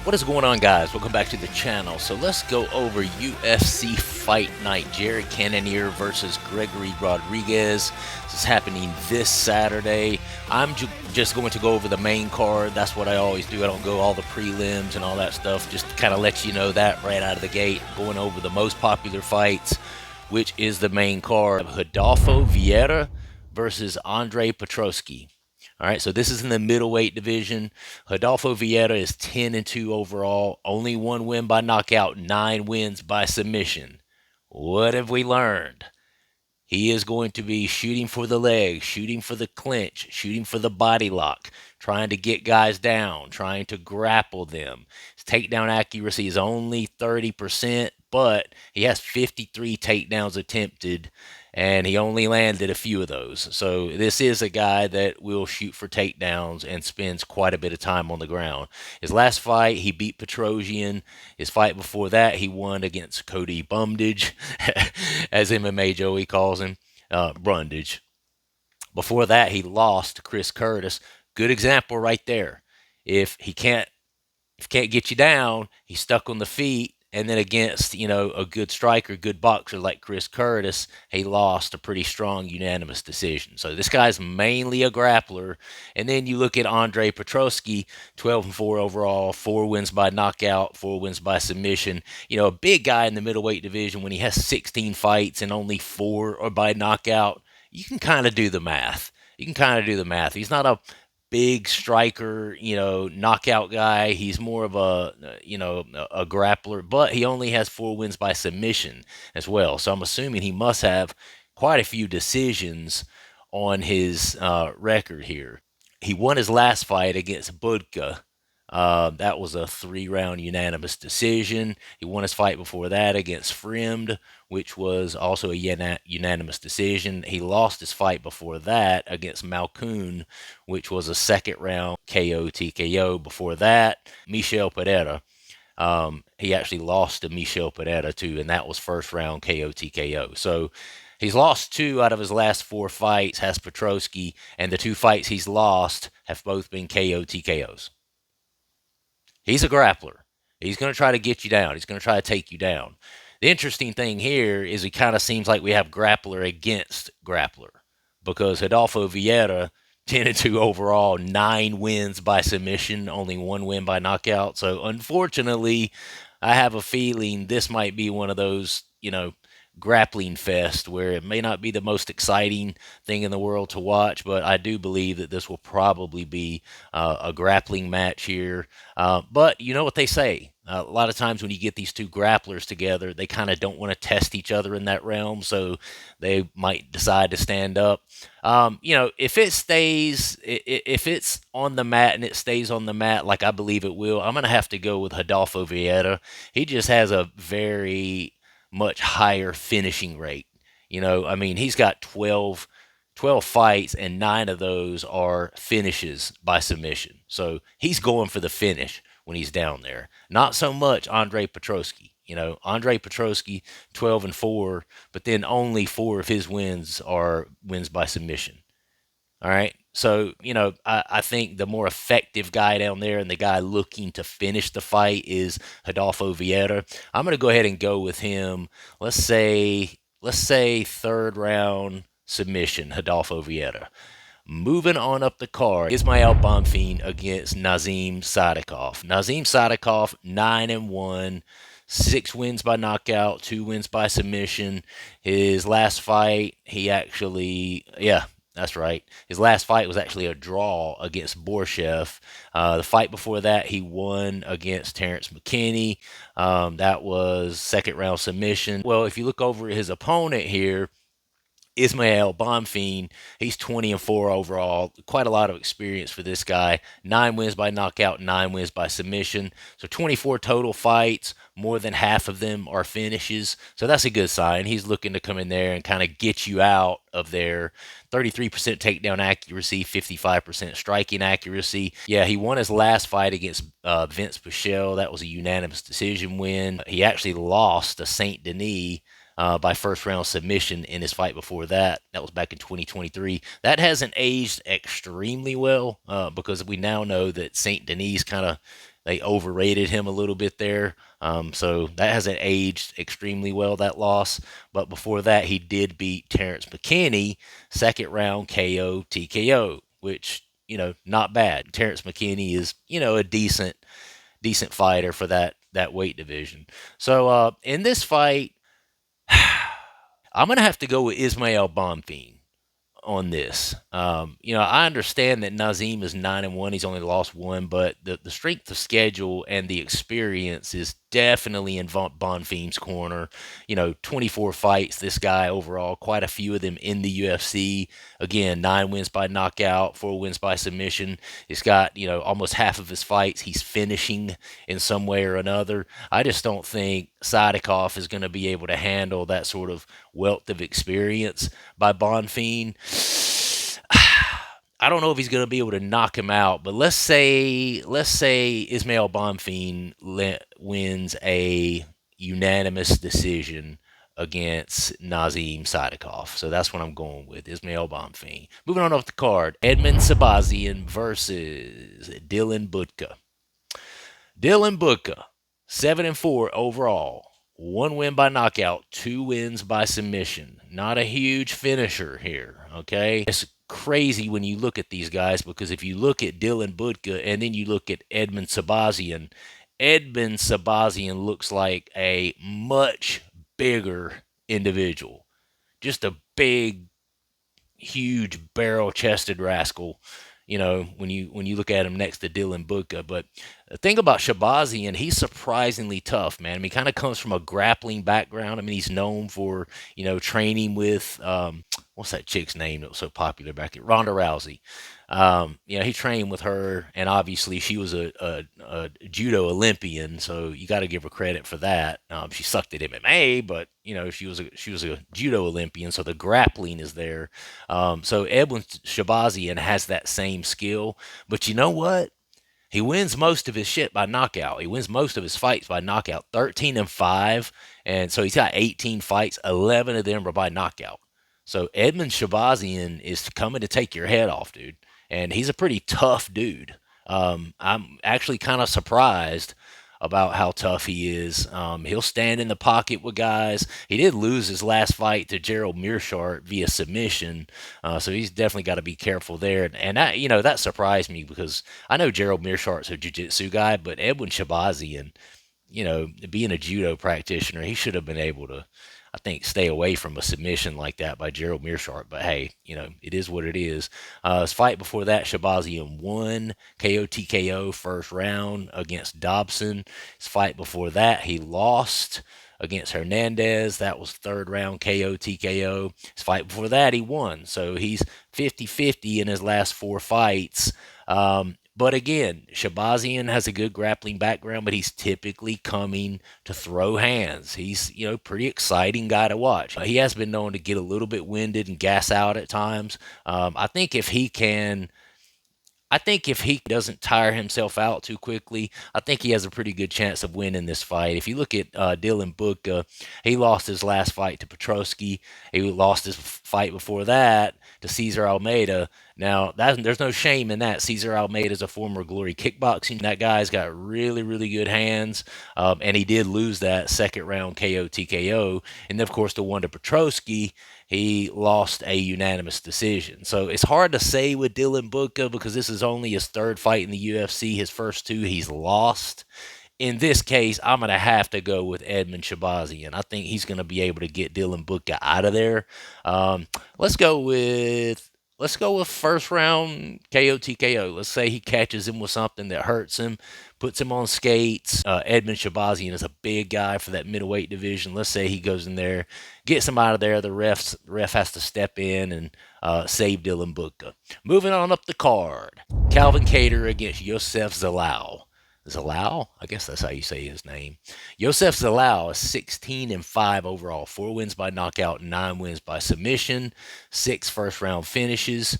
What is going on, guys? Welcome back to the channel. So let's go over UFC Fight Night. Jared Cannonier versus Gregory Rodrigues. This is happening this Saturday. I'm just going to go over the main card. That's what I always do. I don't go all the prelims and all that stuff. Just to kind of let you know that right out of the gate. Going over the most popular fights, which is the main card. Rodolfo Vieira versus Andre Petroski. All right, so this is in the middleweight division. Rodolfo Vieira is 10-2 overall, only one win by knockout, 9 wins by submission. What have we learned? He is going to be shooting for the leg, shooting for the clinch, shooting for the body lock, trying to get guys down, trying to grapple them. His takedown accuracy is only 30%, but he has 53 takedowns attempted, and he only landed a few of those. So this is a guy that will shoot for takedowns and spends quite a bit of time on the ground. His last fight, he beat Petrosian. His fight before that, he won against Cody Bumdage, as MMA Joey calls him, Brundage. Before that, he lost to Chris Curtis. Good example right there. If he can't get you down, he's stuck on the feet. And then against, a good striker, good boxer like Chris Curtis, he lost a pretty strong unanimous decision. So this guy's mainly a grappler. And then you look at Andre Petroski, 12-4 overall, 4 wins by knockout, 4 wins by submission. A big guy in the middleweight division, when he has 16 fights and only 4 are by knockout, you can kind of do the math. He's not a big striker, knockout guy. He's more of a grappler, but he only has 4 wins by submission as well. So I'm assuming he must have quite a few decisions on his record here. He won his last fight against Budka. That was a 3-round unanimous decision. He won his fight before that against Fremd, which was also a unanimous decision. He lost his fight before that against Malkoun, which was a 2nd-round KO TKO. Before that, Michel Pereira. He actually lost to Michel Pereira too, and that was 1st-round KO TKO. So he's lost 2 out of his last 4 fights, has Petroski, and the 2 fights he's lost have both been KO TKOs. He's a grappler. He's going to try to get you down. He's going to try to take you down. The interesting thing here is it kind of seems like we have grappler against grappler, because Rodolfo Vieira, 10-2 overall, 9 wins by submission, only 1 win by knockout. So unfortunately, I have a feeling this might be one of those, grappling fest where it may not be the most exciting thing in the world to watch, but I do believe that this will probably be a grappling match here. But you know what they say, a lot of times when you get these 2 grapplers together, they kind of don't want to test each other in that realm, so they might decide to stand up. If it's on the mat and it stays on the mat like I believe it will, I'm going to have to go with Rodolfo Vieira. He just has a very much higher finishing rate. He's got 12 fights, and 9 of those are finishes by submission. So he's going for the finish when he's down there. Not so much Andre Petroski. Andre Petroski, 12-4, but then only 4 of his wins are wins by submission. All right. So, I think the more effective guy down there and the guy looking to finish the fight is Rodolfo Vieira. I'm going to go ahead and go with him. Let's say 3rd round submission, Rodolfo Vieira. Moving on up the card, Ismael Bonfim against Nazim Sadykhov. Nazim Sadykhov, 9-1. 6 wins by knockout, 2 wins by submission. His last fight, that's right. His last fight was actually a draw against Borshev. The fight before that, he won against Terrence McKinney. That was 2nd-round submission. Well, if you look over his opponent here, Ismael Bonfim, he's 20-4 overall. Quite a lot of experience for this guy. 9 wins by knockout, 9 wins by submission. So 24 total fights. More than half of them are finishes. So that's a good sign. He's looking to come in there and kind of get you out of there. 33% takedown accuracy, 55% striking accuracy. Yeah, he won his last fight against Vince Pichel. That was a unanimous decision win. He actually lost to Saint Denis by 1st-round submission in his fight before that. That was back in 2023. That hasn't aged extremely well because we now know that Saint Denis kind of They overrated him a little bit there. So that hasn't aged extremely well, that loss. But before that, he did beat Terrence McKinney, second round KO TKO, which, not bad. Terrence McKinney is, a decent fighter for that weight division. So in this fight, I'm gonna have to go with Ismail Bonfim on this. I understand that Nazim is 9-1. He's only lost one, but the strength of schedule and the experience is definitely in Bonfim's corner. 24 fights. This guy overall, quite a few of them in the UFC. Again, 9 wins by knockout, 4 wins by submission. He's got almost half of his fights he's finishing in some way or another. I just don't think Sadikov is going to be able to handle that sort of wealth of experience by Bonfim. I don't know if he's going to be able to knock him out, but let's say Ismail Bonfim wins a unanimous decision against Nazim Sadikov. So that's what I'm going with, Ismail Bonfim. Moving on off the card, Edmund Sabazian versus Dylan Budka. Dylan Budka, 7-4 overall. 1 win by knockout, 2 wins by submission. Not a huge finisher here, okay? It's crazy when you look at these guys, because if you look at Dylan Budka and then you look at Edmund Sabazian, Edmund Sabazian looks like a much bigger individual. Just a big, huge barrel-chested rascal. When you look at him next to Dylan Budka. But the thing about Shabazian, he's surprisingly tough, man. I mean, he kind of comes from a grappling background. I mean, he's known for training with what's that chick's name that was so popular back then? Ronda Rousey. He trained with her, and obviously she was a judo Olympian, so you got to give her credit for that. She sucked at MMA, but she was a judo Olympian, so the grappling is there. So Edwin Shabazian has that same skill, but you know what? He wins most of his shit by knockout. He wins most of his fights by knockout, 13-5, and so he's got 18 fights, 11 of them are by knockout. So Edmund Shabazian is coming to take your head off, dude, and he's a pretty tough dude. I'm actually kind of surprised about how tough he is. He'll stand in the pocket with guys. He did lose his last fight to Gerald Mearshart via submission, so he's definitely got to be careful there. And that surprised me, because I know Gerald Mearshart's a jiu-jitsu guy, but Edwin Shabazian, being a judo practitioner, he should have been able to, I think, stay away from a submission like that by Gerald Mearshart. But hey, it is what it is. His fight before that, Shabazian won KO TKO first round against Dobson. His fight before that, he lost against Hernandez. That was third round KO TKO. His fight before that, he won. So he's 50-50 in his last 4 fights. But again, Shabazian has a good grappling background, but he's typically coming to throw hands. He's, pretty exciting guy to watch. He has been known to get a little bit winded and gas out at times. I think if he doesn't tire himself out too quickly, I think he has a pretty good chance of winning this fight. If you look at Dylan Budka, he lost his last fight to Petrosky. He lost his fight before that to Cesar Almeida. Now, there's no shame in that. Cesar Almeida is a former Glory Kickboxing. That guy's got really, really good hands, and he did lose that second round KO TKO. And then, of course, the one to Petrosky, he lost a unanimous decision. So it's hard to say with Dylan Budka, because this is only his third fight in the UFC. His first 2 he's lost. In this case, I'm going to have to go with Edmund Shabazian. I think he's going to be able to get Dylan Budka out of there. Let's go with first round KO TKO. Let's say he catches him with something that hurts him, puts him on skates. Edmund Shabazian is a big guy for that middleweight division. Let's say he goes in there, gets him out of there. The ref has to step in and save Dylan Budka. Moving on up the card, Calvin Kattar against Yosef Zalal. Zalal? I guess that's how you say his name. Yosef Zalal is 16-5 overall. 4 wins by knockout, 9 wins by submission, 6 first-round finishes.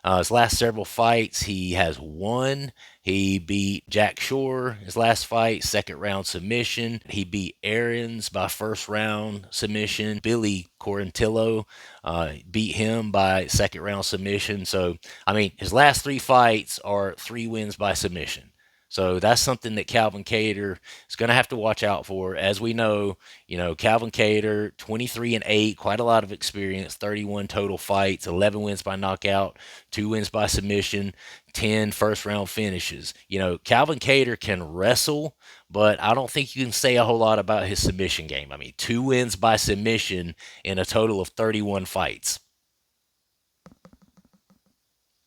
His last several fights, he has won. He beat Jack Shore, his last fight, second-round submission. He beat Aarons by first-round submission. Billy Corantillo beat him by second-round submission. So, I mean, his last 3 fights are 3 wins by submission. So that's something that Calvin Cater is going to have to watch out for. As we know, Calvin Cater, 23-8, quite a lot of experience, 31 total fights, 11 wins by knockout, 2 wins by submission, 10 first round finishes. Calvin Cater can wrestle, but I don't think you can say a whole lot about his submission game. I mean, 2 wins by submission in a total of 31 fights.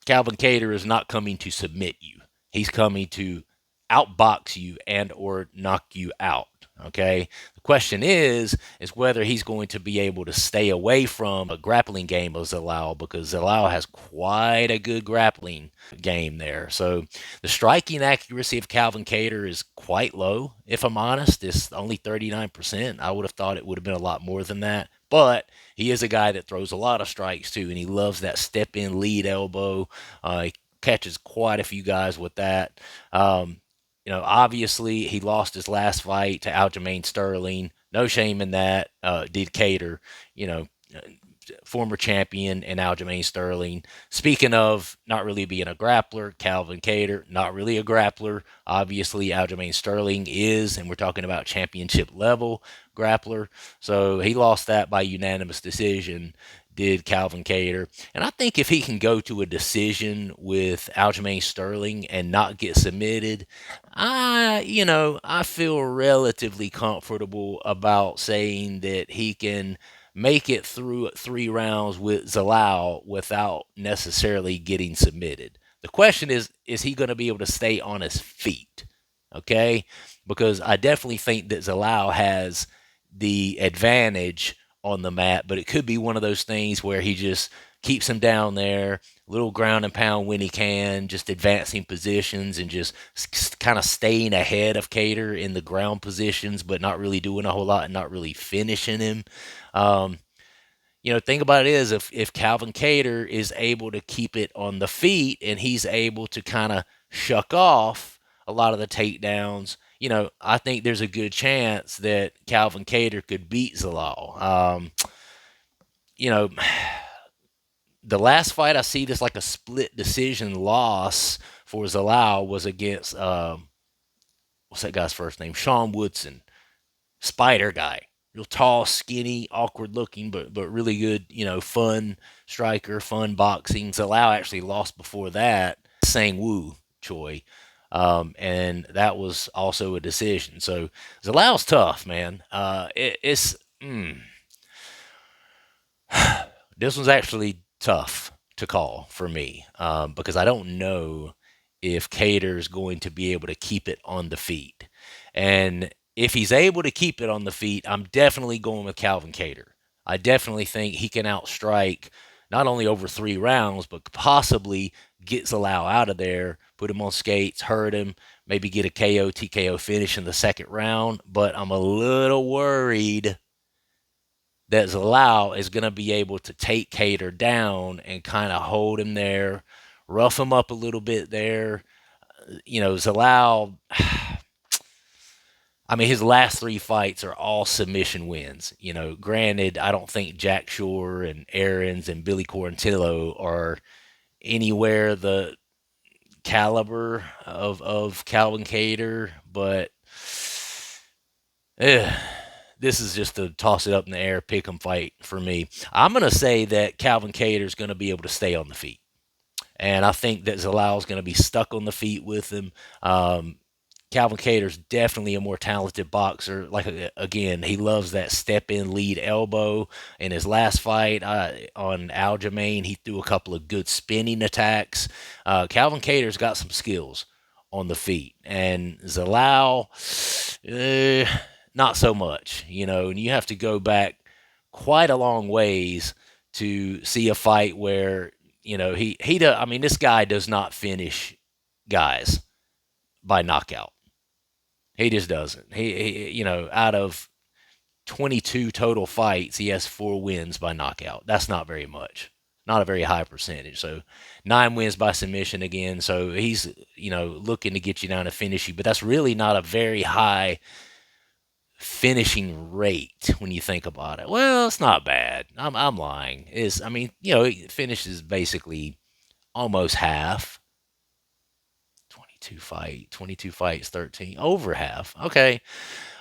Calvin Cater is not coming to submit you. He's coming to outbox you and or knock you out. Okay. The question is whether he's going to be able to stay away from a grappling game of Zalal, because Zalal has quite a good grappling game there. So the striking accuracy of Calvin Cater is quite low. If I'm honest, it's only 39%. I would have thought it would have been a lot more than that. But he is a guy that throws a lot of strikes too, and he loves that step in lead elbow. He catches quite a few guys with that. Obviously he lost his last fight to Aljamain Sterling. No shame in that. Did Cater, you know, former champion and Aljamain Sterling. Speaking of not really being a grappler, Calvin Cater, not really a grappler. Obviously, Aljamain Sterling is, and we're talking about championship level grappler. So he lost that by unanimous decision, did Calvin Cater. And I think if he can go to a decision with Aljamain Sterling and not get submitted, I feel relatively comfortable about saying that he can make it through 3 rounds with Zalal without necessarily getting submitted. The question is he going to be able to stay on his feet? Okay? Because I definitely think that Zalal has the advantage on the mat, but it could be one of those things where he just keeps him down there, little ground and pound when he can, just advancing positions and just kind of staying ahead of Cater in the ground positions, but not really doing a whole lot and not really finishing him. Um, thing about it is if Calvin Cater is able to keep it on the feet and he's able to kind of shuck off a lot of the takedowns, I think there's a good chance that Calvin Cater could beat Zalal. You know, the last fight I see this like a split decision loss for Zalal was against what's that guy's first name? Sean Woodson, Spider guy, real tall, skinny, awkward looking, but really good. Fun striker, fun boxing. Zalal actually lost before that, Sang Woo Choi. And that was also a decision. So Zalal's tough, man. This one's actually tough to call for me because I don't know if Cater's going to be able to keep it on the feet. And if he's able to keep it on the feet, I'm definitely going with Calvin Cater. I definitely think he can outstrike not only over 3 rounds, but possibly get Zalal out of there, put him on skates, hurt him, maybe get a KO, TKO finish in the second round. But I'm a little worried that Zalal is going to be able to take Cater down and kind of hold him there, rough him up a little bit there. Zalal, I mean, his last 3 fights are all submission wins. Granted, I don't think Jack Shore and Aarons and Billy Quarantillo are anywhere the caliber of Calvin Cater, but this is just to toss it up in the air, pick 'em fight for me. I'm going to say that Calvin Cater is going to be able to stay on the feet. And I think that Zalal is going to be stuck on the feet with him. Calvin Cater's definitely a more talented boxer. Like, again, he loves that step in lead elbow. In his last fight on Aljamain, he threw a couple of good spinning attacks. Calvin Cater's got some skills on the feet. And Zalal, not so much, and you have to go back quite a long ways to see a fight where, I mean, this guy does not finish guys by knockout. He just doesn't. Out of 22 total fights, he has 4 wins by knockout. That's not very much. Not a very high percentage. So 9 wins by submission again. So he's, looking to get you down to finish you, but that's really not a very high finishing rate when you think about it. Well, it's not bad. I'm lying. It finishes basically almost half. 22 fights, 13, over half. Okay.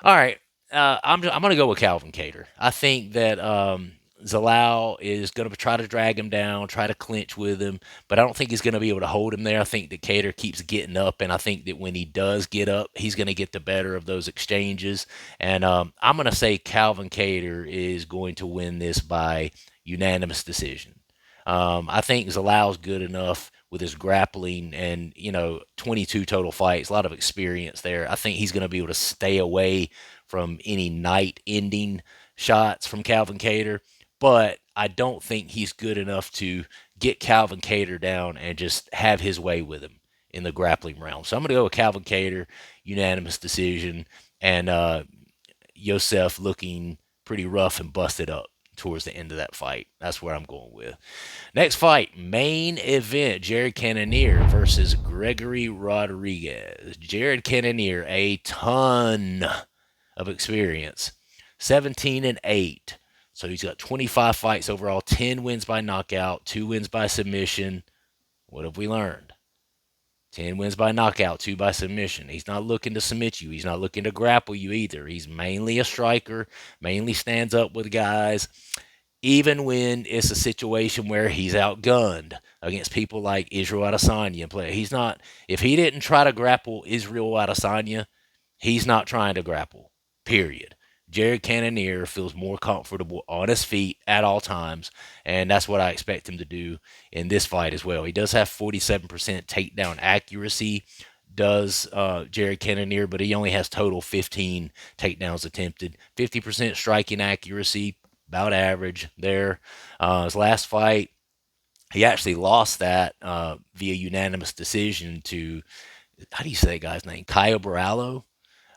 All right. I'm going to go with Calvin Cater. I think that Zalal is going to try to drag him down, try to clinch with him, but I don't think he's going to be able to hold him there. I think that Cater keeps getting up, and I think that when he does get up, he's going to get the better of those exchanges. And I'm going to say Calvin Cater is going to win this by unanimous decision. I think Zalal's good enough with his grappling and 22 total fights, a lot of experience there. I think he's going to be able to stay away from any night-ending shots from Calvin Cater, but I don't think he's good enough to get Calvin Cater down and just have his way with him in the grappling realm. So I'm going to go with Calvin Cater, unanimous decision, and Yosef looking pretty rough and busted up towards the end of that fight. That's where I'm going with. Next fight, main event, Jared Cannonier versus Gregory Rodrigues. Jared Cannonier, a ton of experience, 17-8. So he's got 25 fights overall, 10 wins by knockout, 2 wins by submission. What have we learned? 10 wins by knockout, 2 by submission. He's not looking to submit you. He's not looking to grapple you either. He's mainly a striker, mainly stands up with guys, even when it's a situation where he's outgunned against people like Israel Adesanya. He's not, if he didn't try to grapple Israel Adesanya, he's not trying to grapple, period. Jared Cannonier feels more comfortable on his feet at all times, and that's what I expect him to do in this fight as well. He does have 47% takedown accuracy, does Jared Cannonier, but he only has total 15 takedowns attempted. 50% striking accuracy, about average there. His last fight, he actually lost that via unanimous decision to, how do you say that guy's name? Caio Borralho.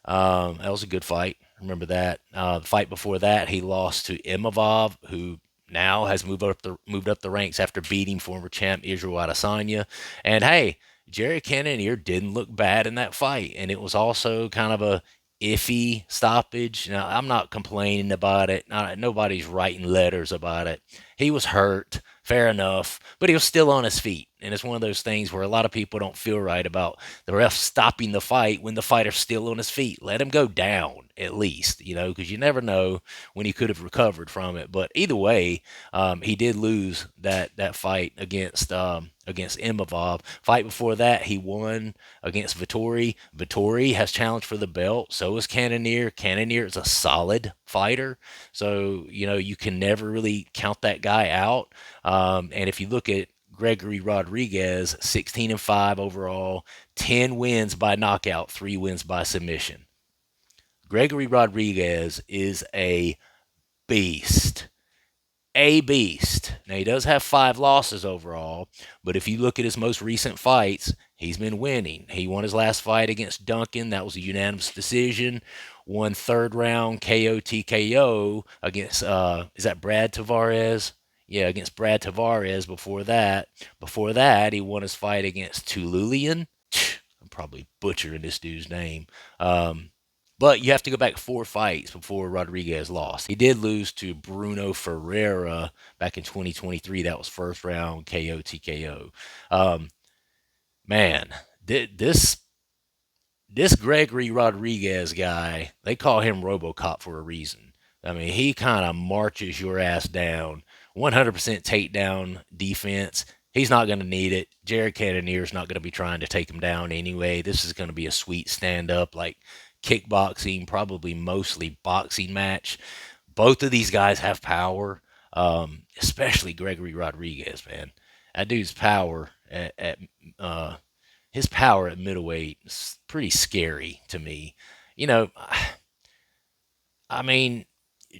That was a good fight. Remember that. The fight before that, he lost to Imavov, who now has moved up the ranks after beating former champ Israel Adesanya. And hey, Jared Cannonier didn't look bad in that fight, and it was also kind of a iffy stoppage. Now, I'm not complaining about it. Nobody's writing letters about it. He was hurt, fair enough, but he was still on his feet. And it's one of those things where a lot of people don't feel right about the ref stopping the fight when the fighter's still on his feet. Let him go down at least, because you never know when he could have recovered from it. But either way, he did lose that fight against Imavov. Fight before that, he won against Vettori. Vettori has challenged for the belt. So is Cannonier. Cannonier is a solid fighter. So, you can never really count that guy out. And if you look at Gregory Rodrigues, 16-5 overall, 10 wins by knockout, 3 wins by submission. Gregory Rodrigues is a beast. A beast. Now, he does have 5 losses overall, but if you look at his most recent fights, he's been winning. He won his last fight against Duncan. That was a unanimous decision. Won 3rd round KO TKO against, is that Brad Tavares? Yeah, against Brad Tavares before that. Before that, he won his fight against Tululian. I'm probably butchering this dude's name. But you have to go back 4 fights before Rodrigues lost. He did lose to Bruno Ferreira back in 2023. That was 1st round KO TKO. Man, this Gregory Rodrigues guy, they call him RoboCop for a reason. I mean, he kind of marches your ass down. 100% takedown defense. He's not going to need it. Jared Cannonier's not going to be trying to take him down anyway. This is going to be a sweet stand-up, like kickboxing, probably mostly boxing match. Both of these guys have power, especially Gregory Rodrigues, man. That dude's power his power at middleweight is pretty scary to me. I mean,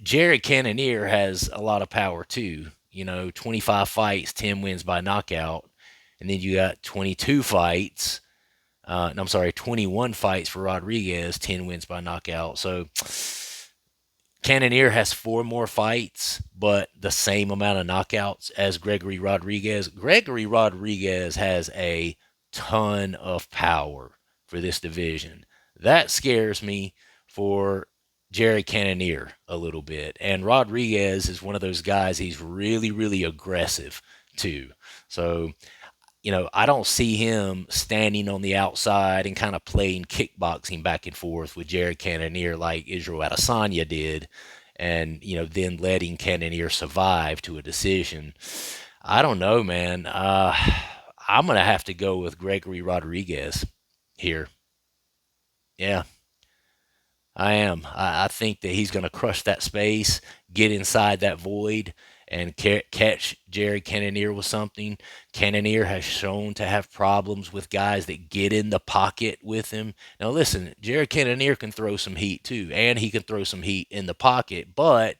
Jared Cannonier has a lot of power too. 25 fights, 10 wins by knockout. And then you got 22 fights. I'm sorry, 21 fights for Rodrigues, 10 wins by knockout. So Cannonier has 4 more fights, but the same amount of knockouts as Gregory Rodrigues. Gregory Rodrigues has a ton of power for this division. That scares me for Jared Cannonier a little bit. And Rodrigues is one of those guys, he's really, really aggressive too. So, I don't see him standing on the outside and kind of playing kickboxing back and forth with Jared Cannonier like Israel Adesanya did, and then letting Cannonier survive to a decision. I don't know, man. I'm gonna have to go with Gregory Rodrigues here. Yeah, I am. I think that he's going to crush that space, get inside that void, and catch Jared Cannonier with something. Cannonier has shown to have problems with guys that get in the pocket with him. Now, listen, Jared Cannonier can throw some heat too, and he can throw some heat in the pocket, but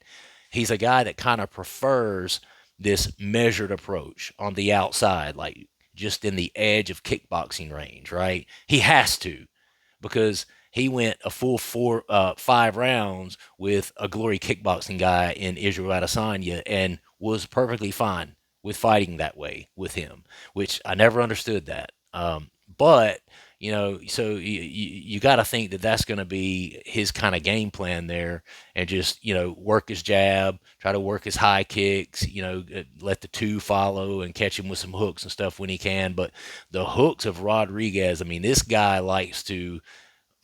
he's a guy that kind of prefers this measured approach on the outside, like just in the edge of kickboxing range, right? He has to because he went a full 5 rounds with a glory kickboxing guy in Israel Adesanya and was perfectly fine with fighting that way with him, which I never understood that. But so you got to think that that's going to be his kind of game plan there, and just work his jab, try to work his high kicks, let the two follow and catch him with some hooks and stuff when he can. But the hooks of Rodrigues, I mean, this guy likes to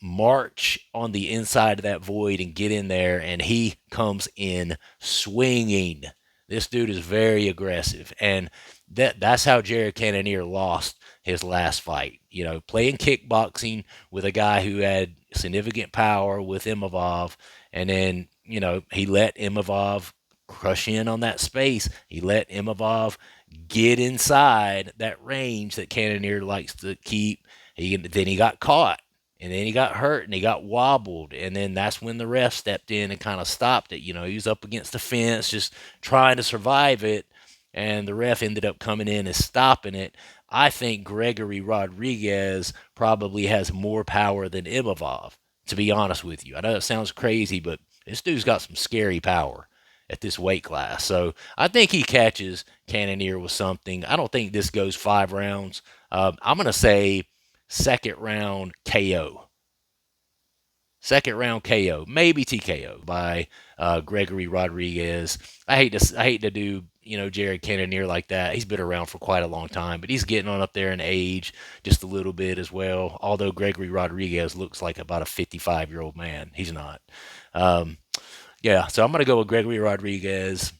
march on the inside of that void and get in there, and he comes in swinging. This dude is very aggressive, and that's how Jared Cannonier lost his last fight. Playing kickboxing with a guy who had significant power with Imavov, and then he let Imavov crush in on that space. He let Imavov get inside that range that Cannonier likes to keep. Then he got caught. And then he got hurt and he got wobbled. And then that's when the ref stepped in and kind of stopped it. He was up against the fence just trying to survive it. And the ref ended up coming in and stopping it. I think Gregory Rodrigues probably has more power than Imavov, to be honest with you. I know it sounds crazy, but this dude's got some scary power at this weight class. So I think he catches Cannonier with something. I don't think this goes 5 rounds. I'm going to say second round KO. Second round KO, maybe TKO by Gregory Rodrigues. I hate to do Jared Cannonier like that. He's been around for quite a long time, but he's getting on up there in age just a little bit as well. Although Gregory Rodrigues looks like about a 55-year-old man, he's not. Yeah, so I'm gonna go with Gregory Rodrigues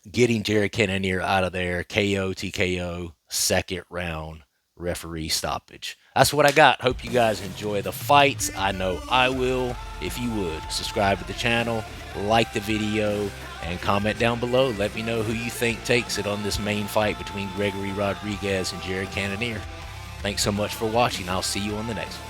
getting Jared Cannonier out of there. KO, TKO, second round referee stoppage. That's what I got. Hope you guys enjoy the fights. I know I will. If you would, subscribe to the channel, like the video, and comment down below. Let me know who you think takes it on this main fight between Gregory Rodrigues and Jared Cannonier. Thanks so much for watching. I'll see you on the next one.